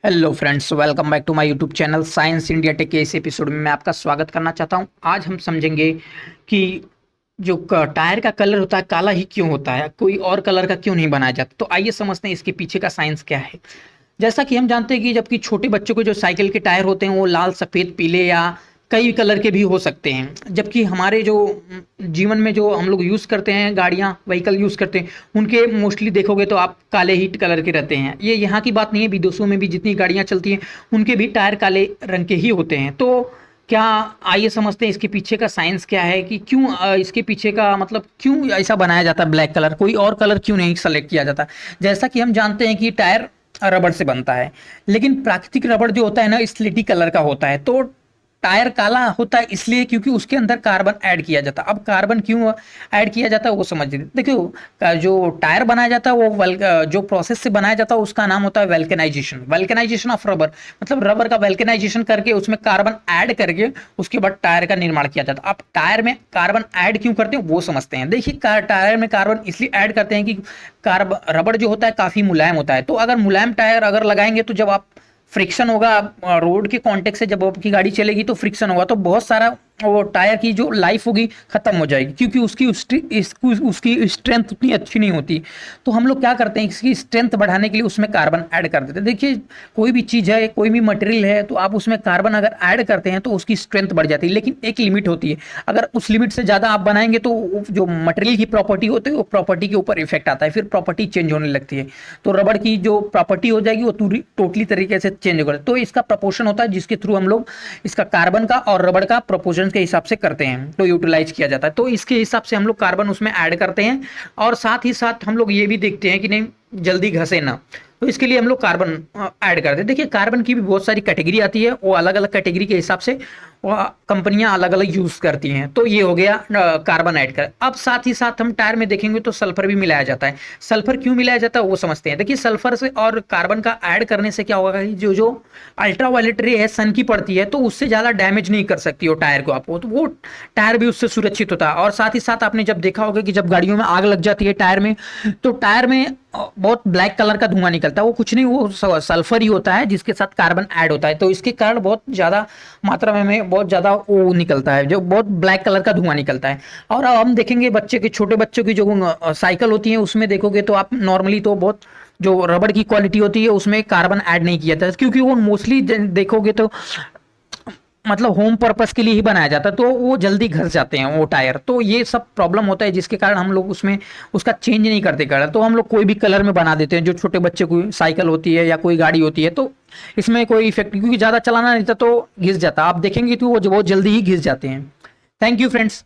Hello friends, welcome back to my YouTube channel science India tech के इस episode में मैं आपका स्वागत करना चाहता हूं। आज हम समझेंगे कि जो टायर का कलर होता है काला ही क्यों होता है, कोई और कलर का क्यों नहीं बनाया जाता। तो आइए समझते हैं इसके पीछे का साइंस क्या है। जैसा कि हम जानते हैं कि जबकि छोटे बच्चों के जो साइकिल के टायर होते हैं वो लाल, सफ़ेद, पीले या कई कलर के भी हो सकते हैं, जबकि हमारे जो जीवन में जो हम लोग यूज़ करते हैं, गाड़ियाँ व्हीकल यूज़ करते हैं, उनके मोस्टली देखोगे तो आप काले ही कलर के रहते हैं। ये यहाँ की बात नहीं है, विदेशों में भी जितनी गाड़ियाँ चलती हैं उनके भी टायर काले रंग के ही होते हैं। तो क्या, आइए समझते हैं इसके पीछे का साइंस क्या है कि क्यों इसके पीछे का मतलब क्यों ऐसा बनाया जाता है ब्लैक कलर, कोई और कलर क्यों नहीं सेलेक्ट किया जाता। जैसा कि हम जानते हैं कि टायर रबड़ से बनता है, लेकिन प्राकृतिक रबड़ जो होता है ना स्लेटी कलर का होता है। तो टायर काला होता है इसलिए क्योंकि उसके अंदर कार्बन ऐड किया जाता है। अब कार्बन क्यों ऐड किया जाता है वो समझ लीजिए। देखियो, जो टायर बनाया जाता है वो जो प्रोसेस से बनाया जाता है उसका नाम होता है वेल्केनाइजेशन ऑफ रबर। मतलब रबर का वेल्केनाइजेशन करके उसमें कार्बन ऐड करके उसके बाद टायर का निर्माण किया जाता है। अब टायर में कार्बन ऐड क्यों करते हैं वो समझते हैं। देखिए, टायर में कार्बन इसलिए ऐड करते हैं कि कार्बन रबड़ जो होता है काफी मुलायम होता है। तो अगर मुलायम टायर अगर लगाएंगे तो जब आप फ्रिक्शन होगा, रोड के कांटेक्ट से जब आपकी गाड़ी चलेगी तो फ्रिक्शन होगा, तो बहुत सारा वो टायर की जो लाइफ होगी खत्म हो जाएगी, क्योंकि उसकी स्ट्रेंथ उतनी अच्छी नहीं होती। तो हम लोग क्या करते हैं, इसकी स्ट्रेंथ बढ़ाने के लिए उसमें कार्बन ऐड कर देते हैं। देखिए, कोई भी चीज़ है, कोई भी मटेरियल है, तो आप उसमें कार्बन अगर ऐड करते हैं तो उसकी स्ट्रेंथ बढ़ जाती है, लेकिन एक लिमिट होती है। अगर उस लिमिट से ज़्यादा आप बनाएंगे तो जो मटेरियल की प्रॉपर्टी होती है वो प्रॉपर्टी के ऊपर इफेक्ट आता है, फिर प्रॉपर्टी चेंज होने लगती है। तो रबड़ की जो प्रॉपर्टी हो जाएगी वो टोटली तरीके से चेंज होगा। तो इसका प्रपोर्शन होता है जिसके थ्रू हम लोग इसका कार्बन का और रबड़ का प्रपोर्शन के हिसाब से करते हैं, तो यूटिलाइज किया जाता है। तो इसके हिसाब से हम लोग कार्बन उसमें ऐड करते हैं, और साथ ही साथ हम लोग ये भी देखते हैं कि नहीं जल्दी घसे ना, तो इसके लिए हम लोग कार्बन ऐड करते हैं। देखिए, कार्बन की भी बहुत सारी कैटेगरी आती है, वो अलग अलग कैटेगरी के हिसाब से कंपनियां अलग अलग यूज करती हैं। तो ये हो गया कार्बन ऐड कर। अब साथ ही साथ हम टायर में देखेंगे तो सल्फर भी मिलाया जाता है। सल्फर क्यों मिलाया जाता है वो समझते हैं। देखिए, सल्फर से और कार्बन का ऐड करने से क्या होगा कि जो जो अल्ट्रावायलेट रे है सन की पड़ती है, तो उससे ज़्यादा डैमेज नहीं कर सकती वो टायर को आपको, तो वो टायर भी उससे सुरक्षित होता है। और साथ ही साथ आपने जब देखा होगा कि जब गाड़ियों में आग लग जाती है टायर में, तो टायर में बहुत ब्लैक कलर का धुआं निकलता है। वो कुछ नहीं, वो सल्फर ही होता है जिसके साथ कार्बन ऐड होता है। तो इसके कारण बहुत ज़्यादा मात्रा में बहुत ज़्यादा वो निकलता है, जो बहुत ब्लैक कलर का धुआं निकलता है। और अब हम देखेंगे छोटे बच्चों की जो साइकिल होती है उसमें देखोगे तो आप नॉर्मली तो बहुत जो रबड़ की क्वालिटी होती है उसमें कार्बन ऐड नहीं किया जाता, क्योंकि वो मोस्टली देखोगे तो मतलब होम पर्पस के लिए ही बनाया जाता है, तो वो जल्दी घस जाते हैं वो टायर। तो ये सब प्रॉब्लम होता है जिसके कारण हम लोग उसमें उसका चेंज नहीं करते कलर। तो हम लोग कोई भी कलर में बना देते हैं। जो छोटे बच्चे की साइकिल होती है या कोई गाड़ी होती है तो इसमें कोई इफेक्ट, क्योंकि ज़्यादा चलाना नहीं था तो घिस जाता। आप देखेंगे तो वो बहुत जल्दी ही घिस जाते हैं। Thank you friends.